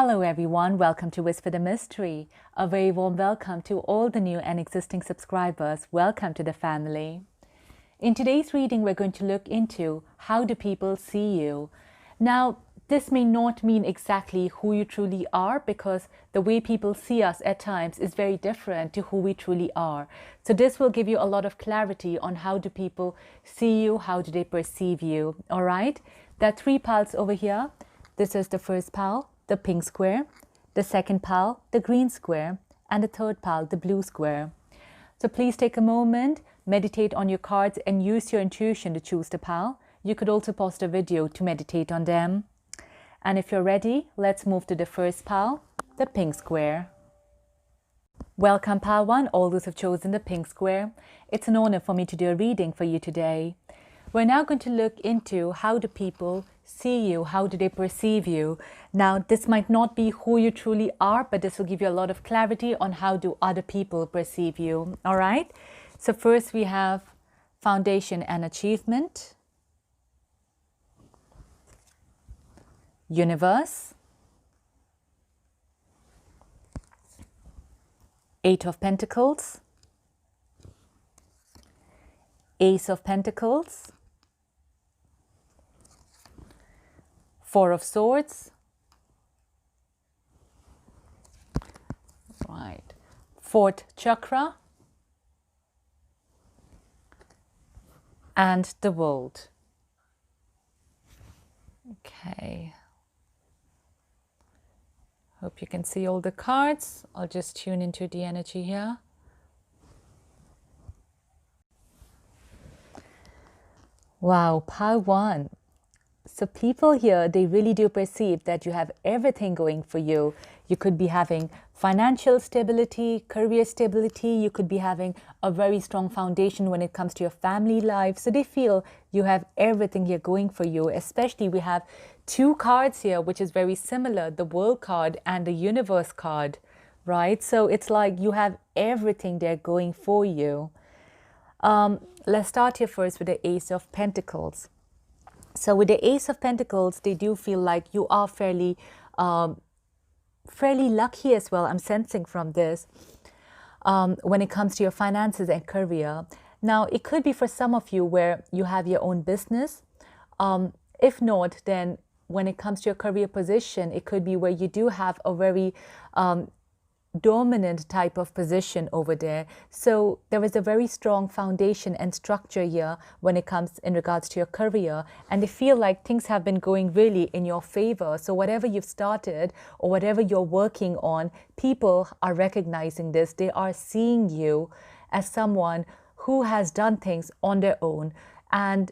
Hello everyone, welcome to Whisper the Mystery. A very warm welcome to all the new and existing subscribers. Welcome to the family. In today's reading, we're going to look into how do people see you. Now, this may not mean exactly who you truly are because the way people see us at times is very different to who we truly are. So this will give you a lot of clarity on how do people see you, how do they perceive you, all right? There are three piles over here. This is the first pile, the pink square, the second pile, the green square, and the third pile, the blue square. So please take a moment, meditate on your cards and use your intuition to choose the pile. You could also pause the video to meditate on them. And if you're ready, let's move to the first pile, the pink square. Welcome pile 1, all those who've chosen the pink square. It's an honor for me to do a reading for you today. We're now going to look into how do people see you, how do they perceive you. Now, this might not be who you truly are, but this will give you a lot of clarity on how do other people perceive you, all right? So first we have foundation and achievement, universe, Eight of Pentacles, Ace of Pentacles, Four of Swords, right, fourth chakra, and the world. Okay. Hope you can see all the cards. I'll just tune into the energy here. Wow, pile 1. So people here, they really do perceive that you have everything going for you. You could be having financial stability, career stability. You could be having a very strong foundation when it comes to your family life. So they feel you have everything here going for you. Especially we have two cards here, which is very similar, the World card and the Universe card, right? So it's like you have everything there going for you. Let's start here first with the Ace of Pentacles. So with the Ace of Pentacles, they do feel like you are fairly lucky as well. I'm sensing from this when it comes to your finances and career. Now, it could be for some of you where you have your own business. If not, then when it comes to your career position, it could be where you do have a very dominant type of position over there. So there is a very strong foundation and structure here when it comes in regards to your career, and they feel like things have been going really in your favor. So whatever you've started or whatever you're working on, people are recognizing this. They are seeing you as someone who has done things on their own, and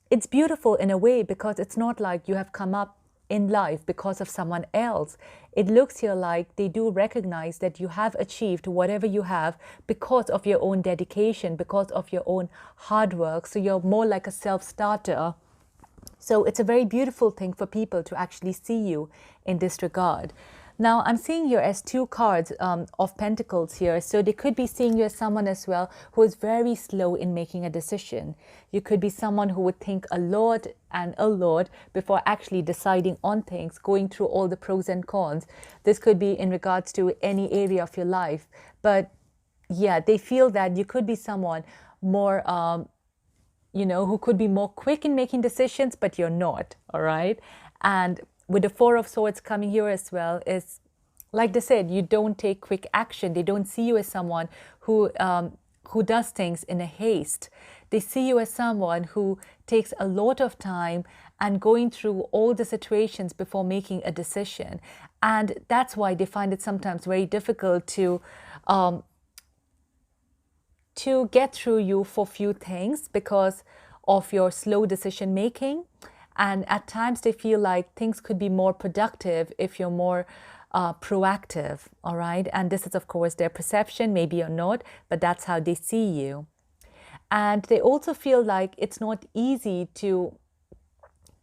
it's beautiful in a way because it's not like you have come up in life because of someone else. It looks here like they do recognize that you have achieved whatever you have because of your own dedication, because of your own hard work. So you're more like a self-starter. So it's a very beautiful thing for people to actually see you in this regard. Now, I'm seeing you as two cards of Pentacles here. So they could be seeing you as someone as well who is very slow in making a decision. You could be someone who would think a lot before actually deciding on things, going through all the pros and cons. This could be in regards to any area of your life. But yeah, they feel that you could be someone more, who could be more quick in making decisions, but you're not, all right? And with the Four of Swords coming here as well, is like they said, you don't take quick action. They don't see you as someone who does things in a haste. They see you as someone who takes a lot of time and going through all the situations before making a decision. And that's why they find it sometimes very difficult to get through you for few things because of your slow decision making. And at times they feel like things could be more productive if you're more proactive, all right? And this is, of course, their perception, maybe or not, but that's how they see you. And they also feel like it's not easy to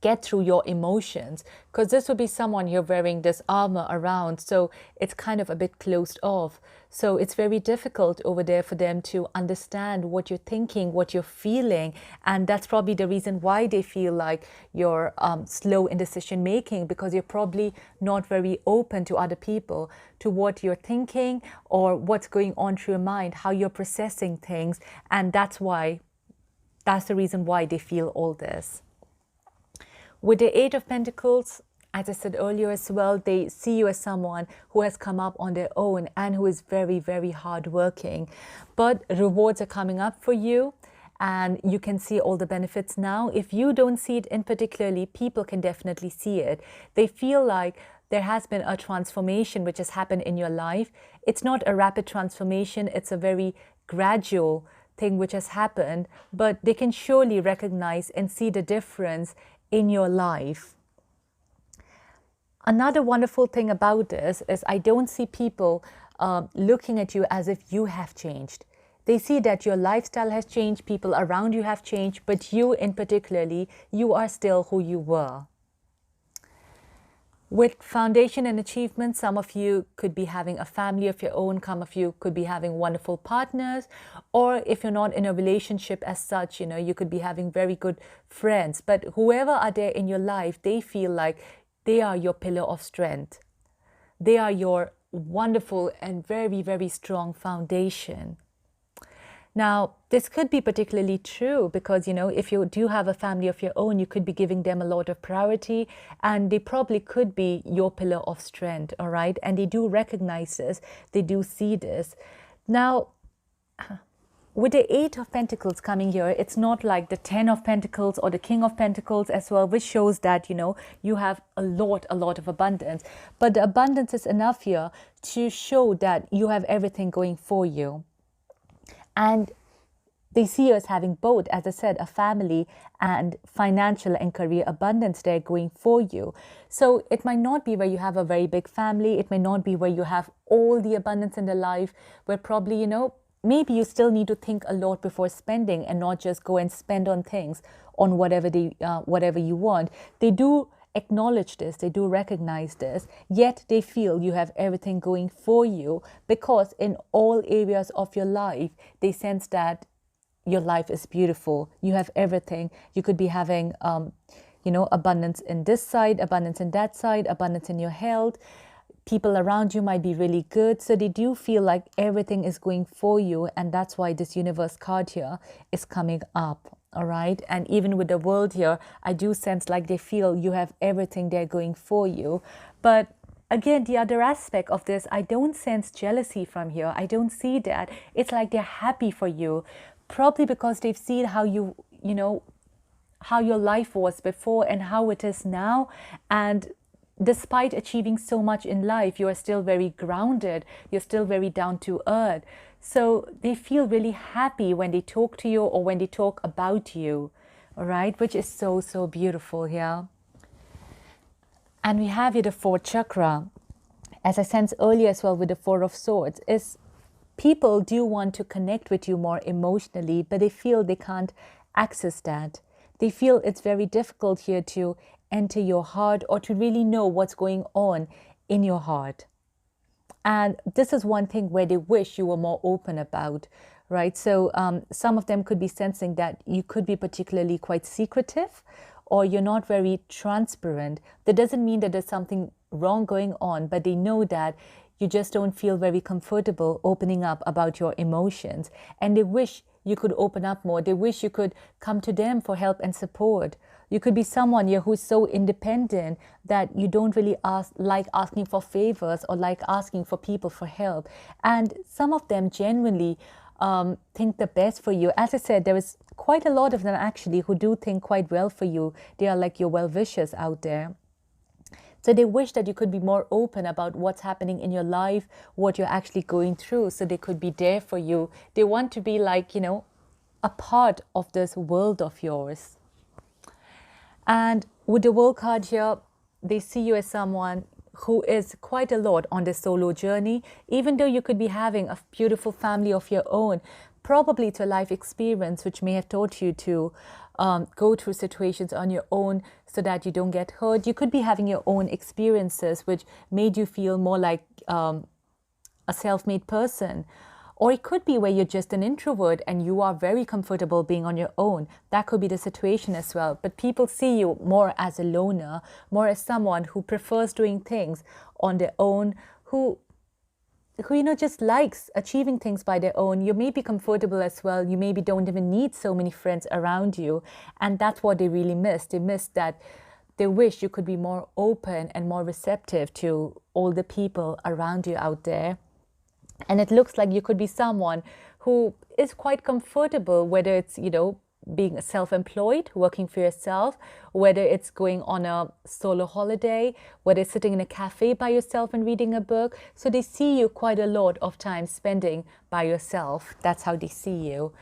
get through your emotions, because this would be someone you're wearing this armor around, so it's kind of a bit closed off. So it's very difficult over there for them to understand what you're thinking, what you're feeling, and that's probably the reason why they feel like you're slow in decision making, because you're probably not very open to other people, to what you're thinking or what's going on through your mind, how you're processing things, and that's the reason why they feel all this. With the Eight of Pentacles, as I said earlier as well, they see you as someone who has come up on their own and who is very, very hardworking. But rewards are coming up for you and you can see all the benefits now. If you don't see it in particularly, people can definitely see it. They feel like there has been a transformation which has happened in your life. It's not a rapid transformation, it's a very gradual thing which has happened, but they can surely recognize and see the difference in your life. Another wonderful thing about this is I don't see people looking at you as if you have changed. They see that your lifestyle has changed, people around you have changed, but you in particularly, you are still who you were. With foundation and achievement, some of you could be having a family of your own, some of you could be having wonderful partners, or if you're not in a relationship as such, you could be having very good friends. But whoever are there in your life, they feel like they are your pillar of strength. They are your wonderful and very, very strong foundation. Now, this could be particularly true because, if you do have a family of your own, you could be giving them a lot of priority and they probably could be your pillar of strength, all right? And they do recognize this, they do see this. Now, with the Eight of Pentacles coming here, it's not like the 10 of Pentacles or the King of Pentacles as well, which shows that, you have a lot of abundance. But the abundance is enough here to show that you have everything going for you. And they see you as having both, as I said, a family and financial and career abundance there going for you. So it might not be where you have a very big family. It may not be where you have all the abundance in the life, where probably, maybe you still need to think a lot before spending and not just go and spend on things, on whatever you want. They do acknowledge this, they do recognize this, yet they feel you have everything going for you because in all areas of your life, they sense that your life is beautiful. You have everything. You could be having, abundance in this side, abundance in that side, abundance in your health. People around you might be really good. So they do feel like everything is going for you. And that's why this universe card here is coming up. All right. And even with the world here, I do sense like they feel you have everything there going for you. But again, the other aspect of this, I don't sense jealousy from here. I don't see that. It's like they're happy for you, probably because they've seen how how your life was before and how it is now. And despite achieving so much in life, you are still very grounded. You're still very down to earth. So they feel really happy when they talk to you or when they talk about you, all right, which is so, so beautiful here. And we have here the fourth chakra. As I sensed earlier as well with the Four of Swords, is people do want to connect with you more emotionally, but they feel they can't access that. They feel it's very difficult here to enter your heart or to really know what's going on in your heart. And this is one thing where they wish you were more open about, right? So some of them could be sensing that you could be particularly quite secretive or you're not very transparent. That doesn't mean that there's something wrong going on, but they know that you just don't feel very comfortable opening up about your emotions. And they wish you could open up more. They wish you could come to them for help and support. You could be someone here who's so independent that you don't really like asking for favors or like asking for people for help. And some of them genuinely think the best for you. As I said, there is quite a lot of them actually who do think quite well for you. They are like your well-wishers out there. So they wish that you could be more open about what's happening in your life, what you're actually going through, so they could be there for you. They want to be like, a part of this world of yours. And with the World card here, they see you as someone who is quite a lot on the solo journey, even though you could be having a beautiful family of your own. Probably it's a life experience which may have taught you to go through situations on your own so that you don't get hurt. You could be having your own experiences which made you feel more like a self-made person. Or it could be where you're just an introvert and you are very comfortable being on your own. That could be the situation as well. But people see you more as a loner, more as someone who prefers doing things on their own, who just likes achieving things by their own. You may be comfortable as well. You maybe don't even need so many friends around you. And that's what they really miss. They miss that. They wish you could be more open and more receptive to all the people around you out there. And it looks like you could be someone who is quite comfortable, whether it's, being self-employed, working for yourself, whether it's going on a solo holiday, whether it's sitting in a cafe by yourself and reading a book. So they see you quite a lot of time spending by yourself. That's how they see you.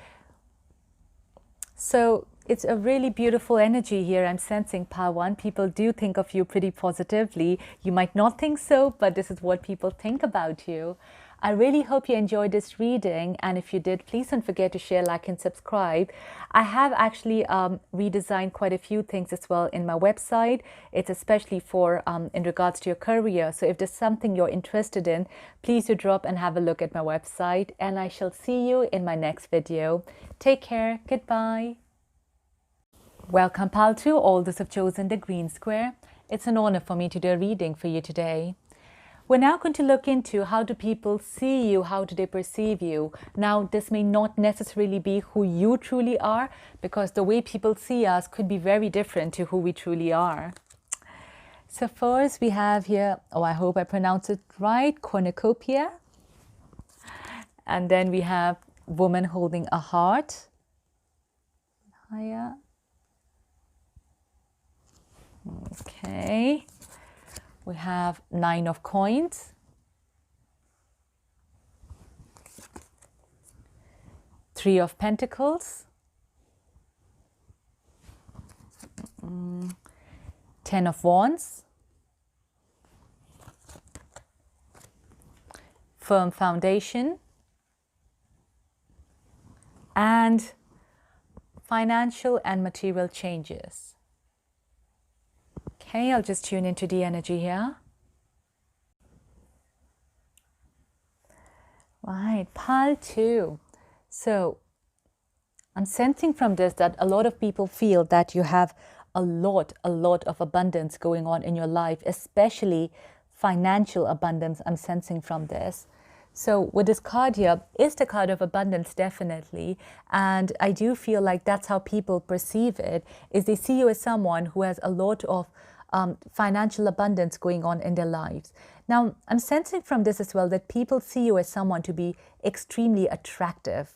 So it's a really beautiful energy here. I'm sensing, Pile 1. People do think of you pretty positively. You might not think so, but this is what people think about you. I really hope you enjoyed this reading, and if you did, please don't forget to share, like, and subscribe. I have actually redesigned quite a few things as well in my website. It's especially for in regards to your career. So if there's something you're interested in, please do drop and have a look at my website, and I shall see you in my next video. Take care. Goodbye. Welcome, Pile 2. All those have chosen the green square. It's an honor for me to do a reading for you today. We're now going to look into how do people see you, how do they perceive you. Now, this may not necessarily be who you truly are, because the way people see us could be very different to who we truly are. So first we have here, I hope I pronounce it right, cornucopia. And then we have woman holding a heart. Higher. Okay. We have 9 of coins, Three of Pentacles, 10 of Wands, firm foundation, and financial and material changes. Okay, I'll just tune into the energy here. Right, Pile 2. So I'm sensing from this that a lot of people feel that you have a lot of abundance going on in your life, especially financial abundance. I'm sensing from this. So with this card here, is the card of abundance, definitely. And I do feel like that's how people perceive it, is they see you as someone who has a lot of financial abundance going on in their lives. Now, I'm sensing from this as well that people see you as someone to be extremely attractive.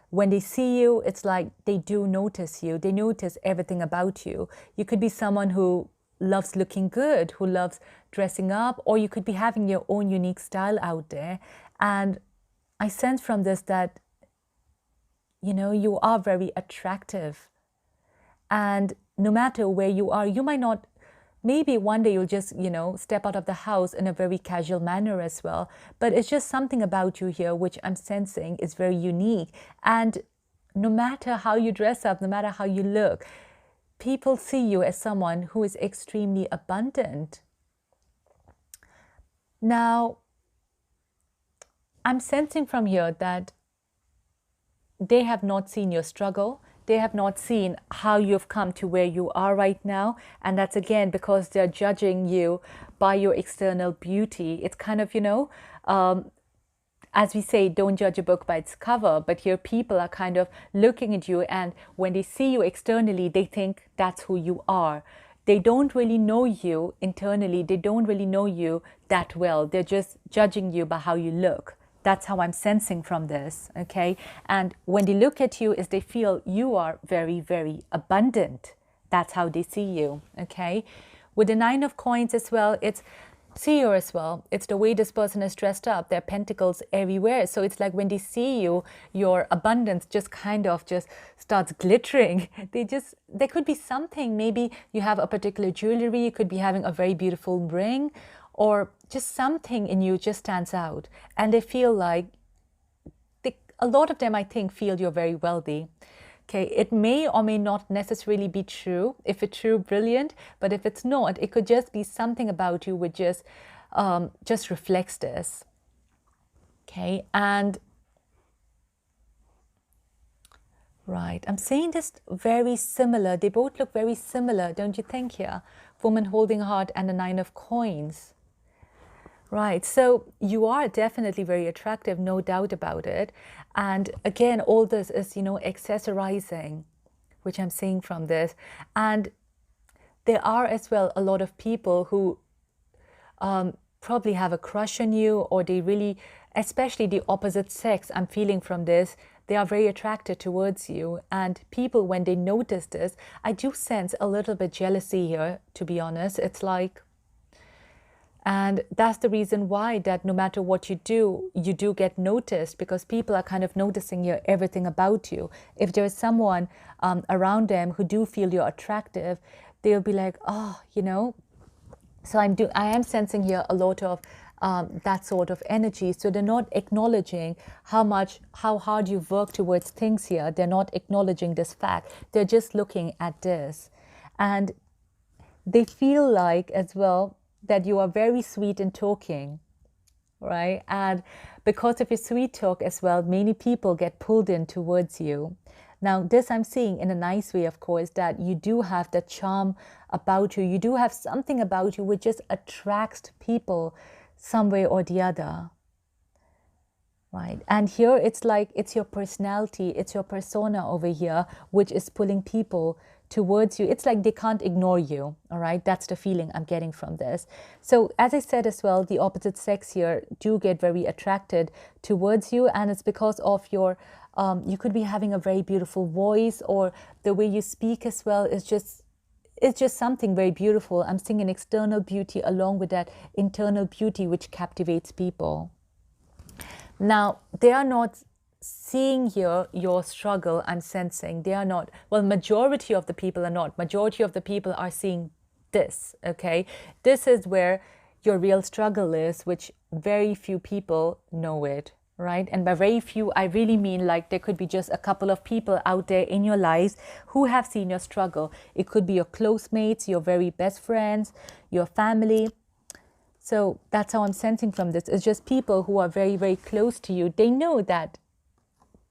When they see you, it's like they do notice you. They notice everything about you. You could be someone who loves looking good, who loves dressing up, or you could be having your own unique style out there. And I sense from this that, you are very attractive. And no matter where you are, you might not, maybe one day you'll just, step out of the house in a very casual manner as well. But it's just something about you here which I'm sensing is very unique. And no matter how you dress up, no matter how you look, people see you as someone who is extremely abundant. Now, I'm sensing from here that they have not seen your struggle. They have not seen how you've come to where you are right now. And that's again because they're judging you by your external beauty. It's kind of, as we say, don't judge a book by its cover. But here people are kind of looking at you, and when they see you externally, they think that's who you are. They don't really know you internally. They don't really know you that well. They're just judging you by how you look. That's how I'm sensing from this, okay? And when they look at you, is they feel you are very, very abundant. That's how they see you, okay? With the 9 of coins as well, it's seer as well. It's the way this person is dressed up. There are pentacles everywhere. So it's like when they see you, your abundance just kind of just starts glittering. There could be something. Maybe you have a particular jewelry. You could be having a very beautiful ring, or just something in you just stands out. And they feel like, a lot of them, I think, feel you're very wealthy. Okay, it may or may not necessarily be true. If it's true, brilliant. But if it's not, it could just be something about you which just reflects this. Okay, and right, I'm saying this very similar. They both look very similar, don't you think here? Woman holding a heart and a 9 of coins. Right, so you are definitely very attractive, no doubt about it. And again, all this is, accessorizing, which I'm seeing from this. And there are as well a lot of people who probably have a crush on you, or they really, especially the opposite sex, I'm feeling from this, they are very attracted towards you. And people, when they notice this, I do sense a little bit jealousy here, to be honest. It's like, and that's the reason why that no matter what you do get noticed, because people are kind of noticing everything about you. If there's someone around them who do feel you're attractive, they'll be like, oh, So I am sensing here a lot of that sort of energy. So they're not acknowledging how hard you've worked towards things here. They're not acknowledging this fact. They're just looking at this. And they feel like as well that you are very sweet in talking, right? And because of your sweet talk as well, many people get pulled in towards you. Now, this I'm seeing in a nice way, of course, that you do have that charm about you. You do have something about you which just attracts people some way or the other, right? And here it's like it's your personality, it's your persona over here, which is pulling people towards you. It's like they can't ignore you, all right? That's the feeling I'm getting from this. So as I said as well, the opposite sex here do get very attracted towards you, and it's because of your, you could be having a very beautiful voice, or the way you speak as well is just, it's just something very beautiful. I'm seeing an external beauty along with that internal beauty which captivates people. Now, they are not seeing here your struggle, I'm sensing. They are not, well, majority of the people are not. Majority of the people are seeing this, okay? This is where your real struggle is, which very few people know it, right? And by very few, I really mean like there could be just a couple of people out there in your lives who have seen your struggle. It could be your close mates, your very best friends, your family. So that's how I'm sensing from this. It's just people who are very, very close to you. They know that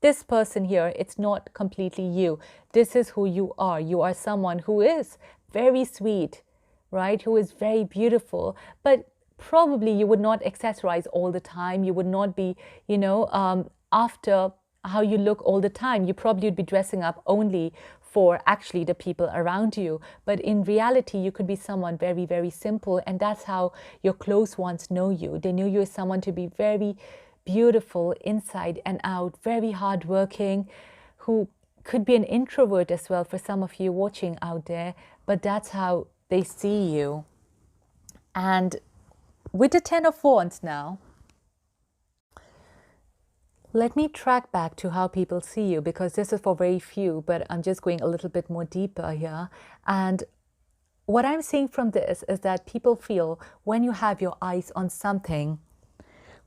this person here, it's not completely you. This is who you are. You are someone who is very sweet, right? Who is very beautiful, but probably you would not accessorize all the time. You would not be, after how you look all the time. You probably would be dressing up only for actually the people around you. But in reality, you could be someone very, very simple. And that's how your close ones know you. They know you as someone to be very beautiful inside and out, very hardworking, who could be an introvert as well for some of you watching out there, but that's how they see you. And with the 10 of Wands now, let me track back to how people see you, because this is for very few, but I'm just going a little bit more deeper here. And what I'm seeing from this is that people feel when you have your eyes on something,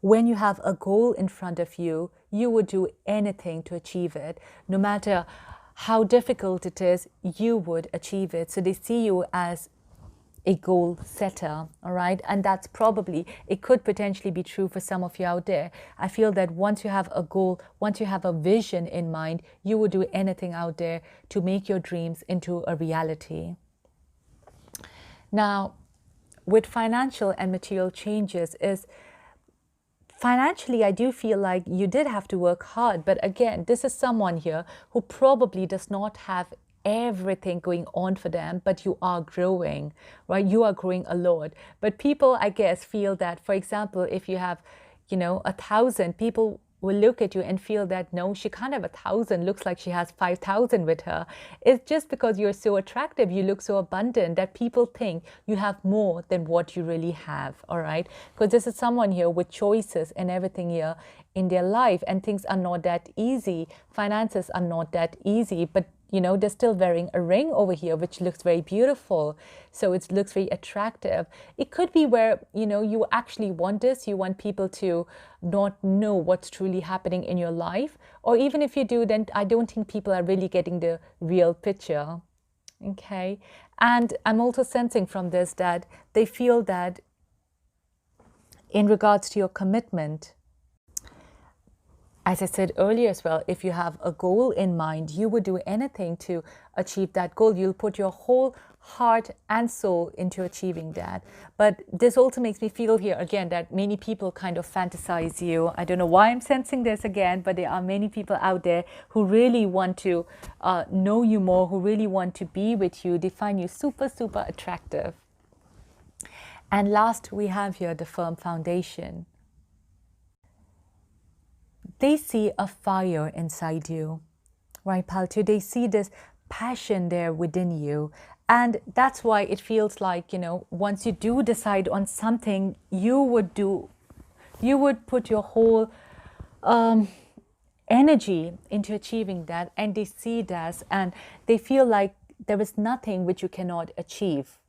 when you have a goal in front of you, you would do anything to achieve it. No matter how difficult it is, you would achieve it. So they see you as a goal setter, all right? And that's probably, it could potentially be true for some of you out there. I feel that once you have a goal, once you have a vision in mind, you would do anything out there to make your dreams into a reality. Now, with financial and material changes is, financially, I do feel like you did have to work hard. But again, this is someone here who probably does not have everything going on for them, but you are growing, right? You are growing a lot. But people, I guess, feel that, for example, if you have, 1,000, people will look at you and feel that, no, she can't have 1,000, looks like she has 5,000 with her. It's just because you're so attractive, you look so abundant, that people think you have more than what you really have, all right? Because this is someone here with choices and everything here in their life, and things are not that easy. Finances are not that easy, but you know, they're still wearing a ring over here, which looks very beautiful. So it looks very attractive. It could be where, you know, you actually want this. You want people to not know what's truly happening in your life. Or even if you do, then I don't think people are really getting the real picture. Okay. And I'm also sensing from this that they feel that in regards to your commitment, as I said earlier as well, if you have a goal in mind, you would do anything to achieve that goal. You'll put your whole heart and soul into achieving that. But this also makes me feel here again that many people kind of fantasize you. I don't know why I'm sensing this again, but there are many people out there who really want to know you more, who really want to be with you. They find you super, super attractive. And last, we have here the firm foundation. They see a fire inside you, right, pal? Too. They see this passion there within you. And that's why it feels like, you know, once you do decide on something, you would put your whole energy into achieving that. And they see this and they feel like there is nothing which you cannot achieve.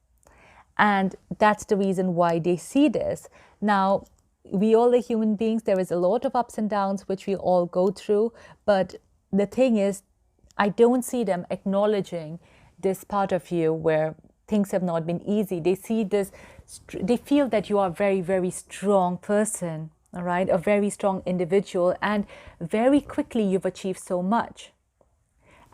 And that's the reason why they see this. Now, we all are human beings. There is a lot of ups and downs which we all go through. But the thing is, I don't see them acknowledging this part of you where things have not been easy. They see this, they feel that you are a very, very strong person, all right, a very strong individual. And very quickly you've achieved so much.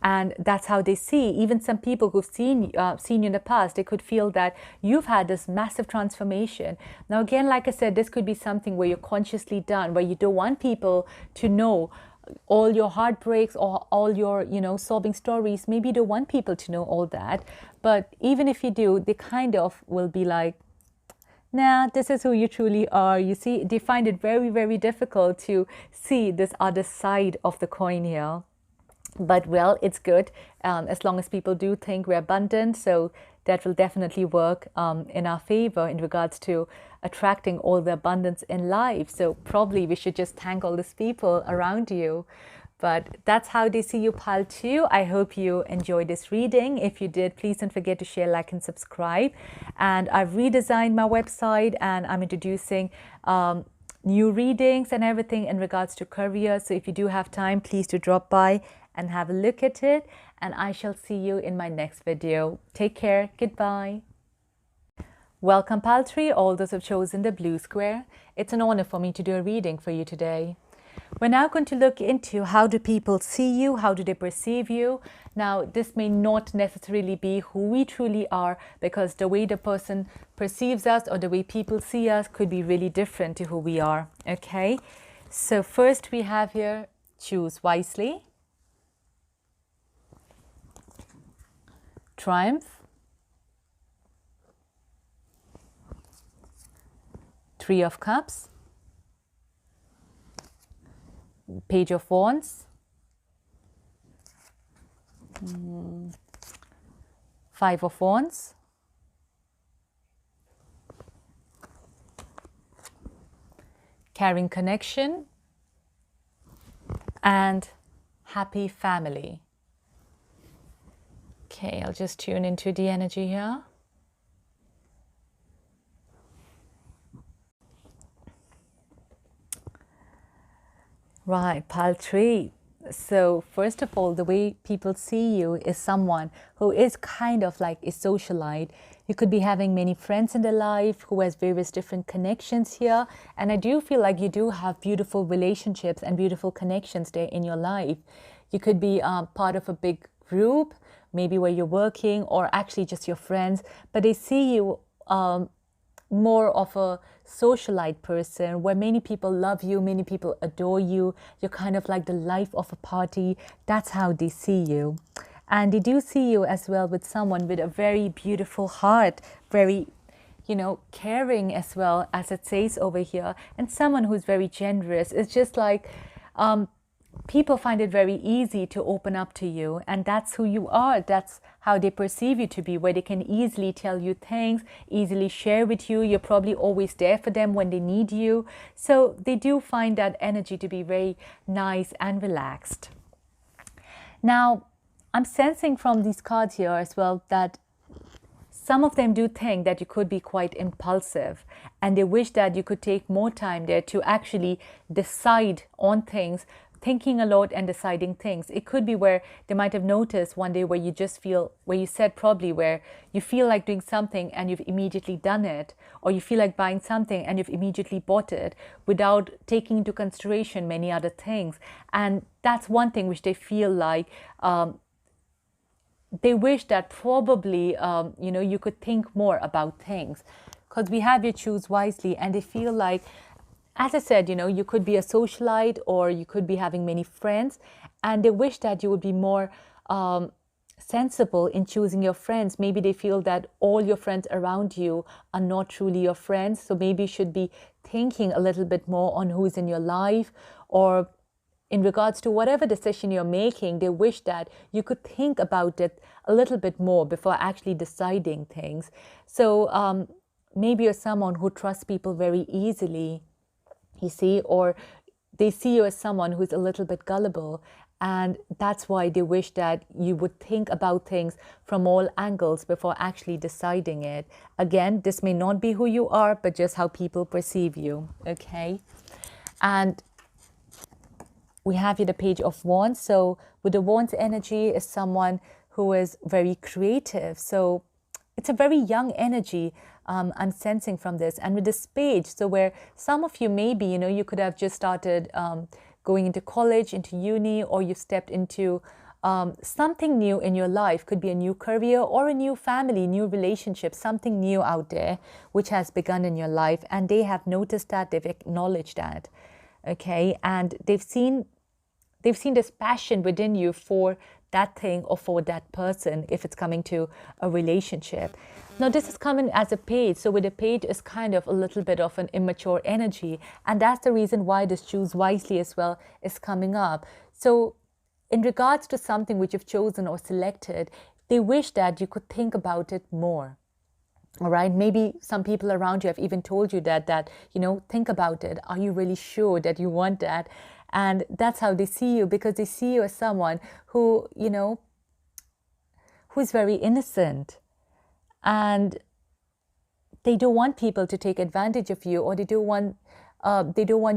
And that's how they see. Even some people who've seen you in the past, they could feel that you've had this massive transformation. Now, again, like I said, this could be something where you're consciously done, where you don't want people to know all your heartbreaks or all your, you know, sobbing stories. Maybe you don't want people to know all that. But even if you do, they kind of will be like, nah, this is who you truly are. You see, they find it very, very difficult to see this other side of the coin here. But well, it's good as long as people do think we're abundant. So that will definitely work in our favor in regards to attracting all the abundance in life. So probably we should just thank all these people around you. But that's how they see you, pal, too. I hope you enjoyed this reading. If you did, please don't forget to share, like, and subscribe. And I've redesigned my website and I'm introducing new readings and everything in regards to career. So if you do have time, please do drop by and have a look at it. And I shall see you in my next video. Take care. Goodbye. Welcome, Paltry, all those who have chosen the blue square. It's an honor for me to do a reading for you today. We're now going to look into how do people see you, how do they perceive you. Now, this may not necessarily be who we truly are, because the way the person perceives us or the way people see us could be really different to who we are. Okay, so first we have here, choose wisely. Triumph. Three of Cups. Page of Wands. Five of Wands. Caring Connection. And Happy Family. Okay, I'll just tune into the energy here. Right, pile 3. So first of all, the way people see you is someone who is kind of like a socialite. You could be having many friends in their life who has various different connections here. And I do feel like you do have beautiful relationships and beautiful connections there in your life. You could be part of a big group, maybe where you're working, or actually just your friends, but they see you more of a socialite person where many people love you, many people adore you. You're kind of like the life of a party. That's how they see you. And they do see you as well with someone with a very beautiful heart, very, you know, caring as well, as it says over here, and someone who's very generous. It's just like people find it very easy to open up to you, and that's who you are. That's how they perceive you to be, where they can easily tell you things, easily share with you. You're probably always there for them when they need you. So they do find that energy to be very nice and relaxed. Now, I'm sensing from these cards here as well that some of them do think that you could be quite impulsive, and they wish that you could take more time there to actually decide on things, thinking a lot and deciding things. It could be where they might have noticed one day where you just feel, where you said probably where you feel like doing something and you've immediately done it, or you feel like buying something and you've immediately bought it without taking into consideration many other things. And that's one thing which they feel like they wish that probably, you could think more about things, because we have you choose wisely, and they feel like, as I said, you could be a socialite or you could be having many friends, and they wish that you would be more sensible in choosing your friends. Maybe they feel that all your friends around you are not truly your friends, so maybe you should be thinking a little bit more on who's in your life, or in regards to whatever decision you're making, they wish that you could think about it a little bit more before actually deciding things. So maybe you're someone who trusts people very easily, you see, or they see you as someone who's a little bit gullible. And that's why they wish that you would think about things from all angles before actually deciding it. Again, this may not be who you are, but just how people perceive you, okay? And we have here the Page of Wands. So with the Wands energy is someone who is very creative. So it's a very young energy I'm sensing from this. And with this page, so where some of you maybe, you could have just started going into college, into uni, or you've stepped into something new in your life. Could be a new career or a new family, new relationship, something new out there which has begun in your life. And they have noticed that, they've acknowledged that. Okay, and they've seen this passion within you for that thing or for that person, if it's coming to a relationship. Now this is coming as a page, so with a page is kind of a little bit of an immature energy, and that's the reason why this choose wisely as well is coming up. So in regards to something which you've chosen or selected, they wish that you could think about it more. All right, maybe some people around you have even told you that think about it. Are you really sure that you want that? And that's how they see you, because they see you as someone who, who's very innocent, and they don't want people to take advantage of you, or they don't want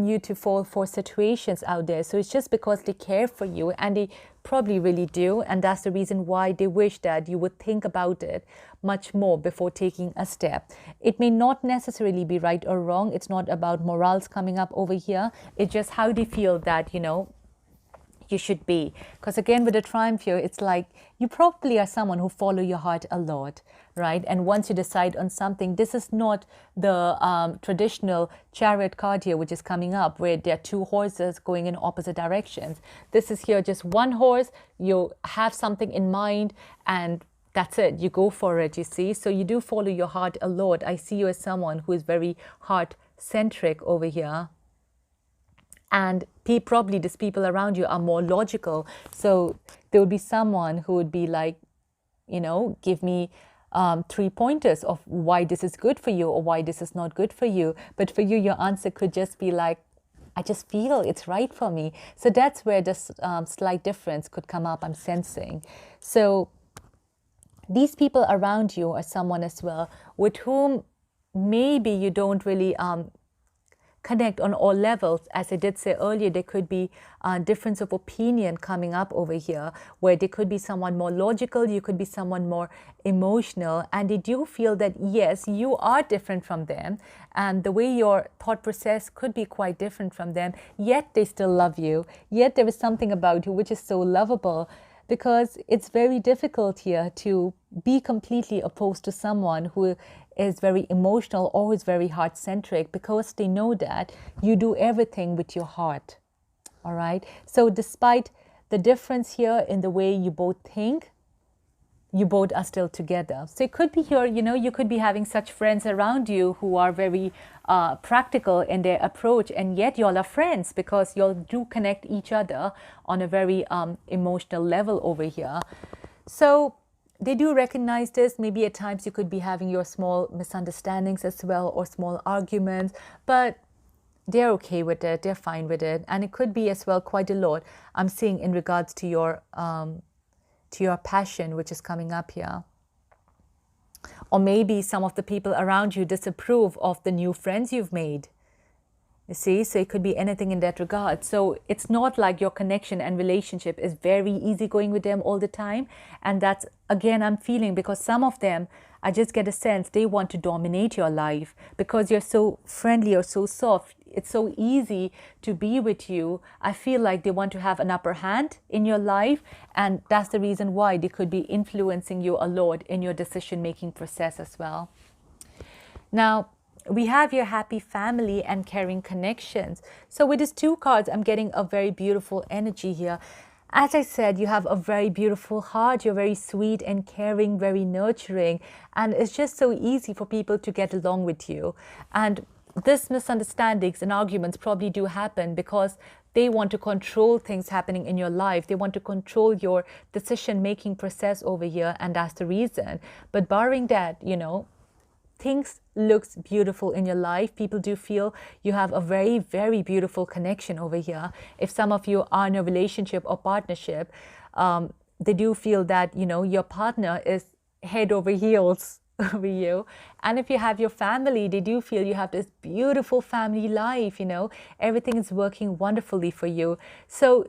you to fall for situations out there. So it's just because they care for you, and they probably really do, and that's the reason why they wish that you would think about it much more before taking a step. It may not necessarily be right or wrong. It's not about morals coming up over here. It's just how they feel that, you should be. Because again, with the Triumph here, it's like you probably are someone who follow your heart a lot, right? And once you decide on something, this is not the traditional Chariot card here, which is coming up, where there are two horses going in opposite directions. This is here just one horse. You have something in mind, and that's it. You go for it, you see. So you do follow your heart a lot. I see you as someone who is very heart-centric over here. And probably these people around you are more logical. So there would be someone who would be like, give me 3 pointers of why this is good for you or why this is not good for you. But for you, your answer could just be like, I just feel it's right for me. So that's where this slight difference could come up, I'm sensing. So these people around you are someone as well with whom maybe you don't really connect on all levels. As I did say earlier, there could be a difference of opinion coming up over here, where there could be someone more logical, you could be someone more emotional, and they do feel that yes, you are different from them, and the way your thought process could be quite different from them, yet they still love you, yet there is something about you which is so lovable. Because it's very difficult here to be completely opposed to someone who is very emotional or is very heart-centric, because they know that you do everything with your heart. All right. So despite the difference here in the way you both think, you both are still together. So it could be here, you could be having such friends around you who are very practical in their approach, and yet y'all are friends because y'all do connect each other on a very emotional level over here. So they do recognize this. Maybe at times you could be having your small misunderstandings as well, or small arguments, but they're okay with it, they're fine with it. And it could be as well quite a lot I'm seeing in regards to your to your passion, which is coming up here. Or maybe some of the people around you disapprove of the new friends you've made. You see, so it could be anything in that regard. So it's not like your connection and relationship is very easygoing with them all the time. And that's, again, I'm feeling, because some of them, I just get a sense they want to dominate your life because you're so friendly or so soft. It's so easy to be with you. I feel like they want to have an upper hand in your life. And that's the reason why they could be influencing you a lot in your decision-making process as well. Now, we have your happy family and caring connections. So with these two cards, I'm getting a very beautiful energy here. As I said, you have a very beautiful heart. You're very sweet and caring, very nurturing. And it's just so easy for people to get along with you. And these misunderstandings and arguments probably do happen because they want to control things happening in your life. They want to control your decision-making process over here. And that's the reason. But barring that, you know, things looks beautiful in your life. People do feel you have a very, very beautiful connection over here. If some of you are in a relationship or partnership, they do feel that, you know, your partner is head over heels over you. And if you have your family, they do feel you have this beautiful family life, you know, everything is working wonderfully for you. So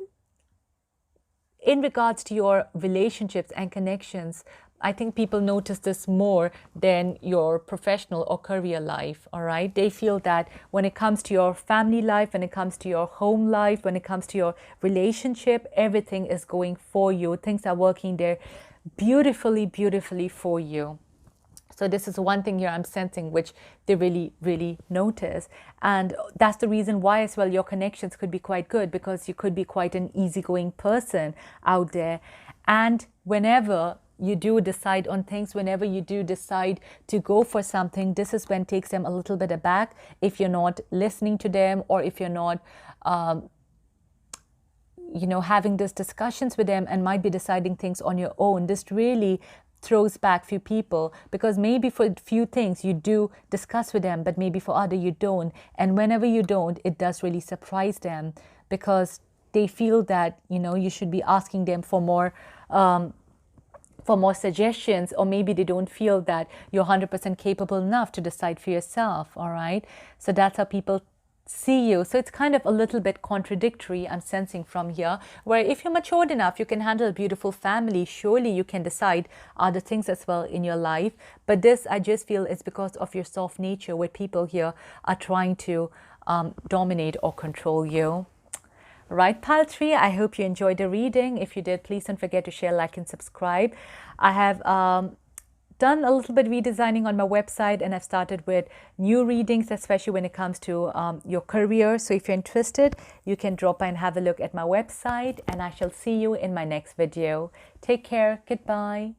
in regards to your relationships and connections, I think people notice this more than your professional or career life, all right? They feel that when it comes to your family life, when it comes to your home life, when it comes to your relationship, everything is going for you. Things are working there beautifully, beautifully for you. So this is one thing here I'm sensing, which they really, really notice. And that's the reason why as well your connections could be quite good, because you could be quite an easygoing person out there. And whenever you do decide on things, whenever you do decide to go for something, this is when it takes them a little bit aback if you're not listening to them, or if you're not you know, having these discussions with them and might be deciding things on your own. This really throws back few people, because maybe for a few things you do discuss with them, but maybe for other you don't. And whenever you don't, it does really surprise them, because they feel that, you know, you should be asking them for more suggestions, or maybe they don't feel that you're 100% capable enough to decide for yourself, all right? So that's how people see you. So it's kind of a little bit contradictory, I'm sensing from here, where if you're matured enough, you can handle a beautiful family, surely you can decide other things as well in your life. But this, I just feel, is because of your soft nature, where people here are trying to dominate or control you. Right, pile 3, I hope you enjoyed the reading. If you did, please don't forget to share, like, and subscribe. I have done a little bit redesigning on my website, and I've started with new readings, especially when it comes to your career. So if you're interested, you can drop by and have a look at my website, and I shall see you in my next video. Take care. Goodbye.